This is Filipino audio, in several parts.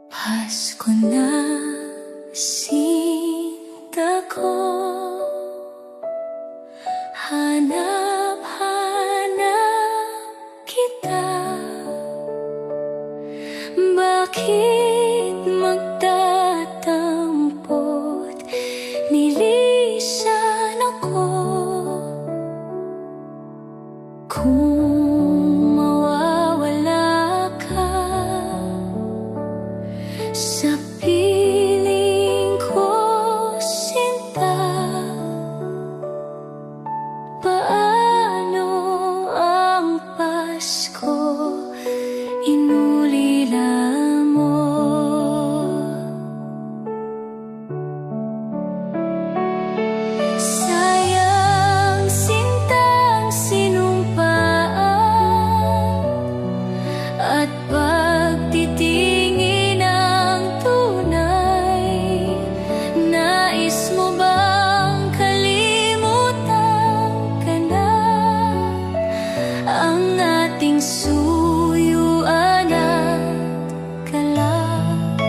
Pasko na, sinta ko. Hanap-hanap kita. Bakit magtatampot? Nilisan ako. Kung mawawala ka sa piling ko, sinta, paano ang Pasko inulila mo? Sayang sintang sinumpaan at pagtitingin ng tunay. Nais mo bang kalimutan ka na ang ating suyuan at galak?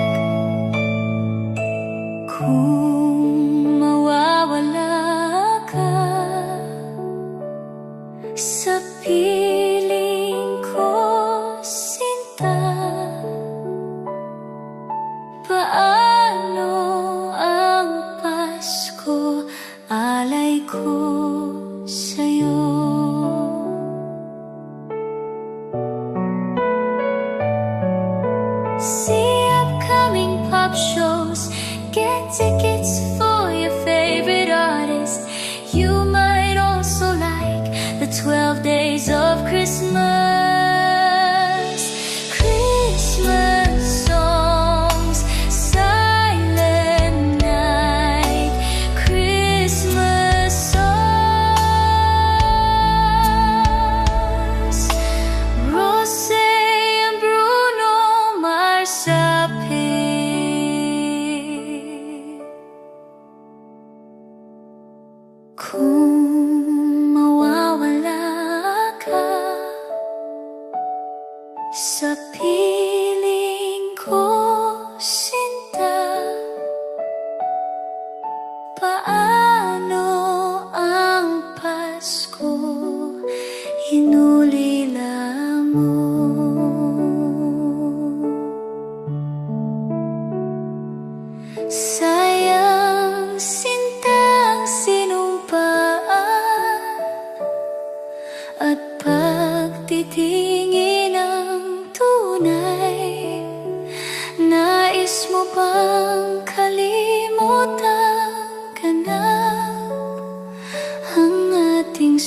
Kung mawawala ka sa piling ko, sinta, paano ang Pasko alay ko sa'yo? See upcoming pop shows, get tickets for your favorite artist. You might also like the 12 days of Christmas. Christmas songs, Silent Night, Christmas songs. Rose and Bruno Mars appear. Kung mawawala ka sa piling ko, sinta, paano ang Pasko inulila mo? Sayang sintang sinumpaan at pagtitingin ng tunay. Nais mo bang kalimutan ka na ang ating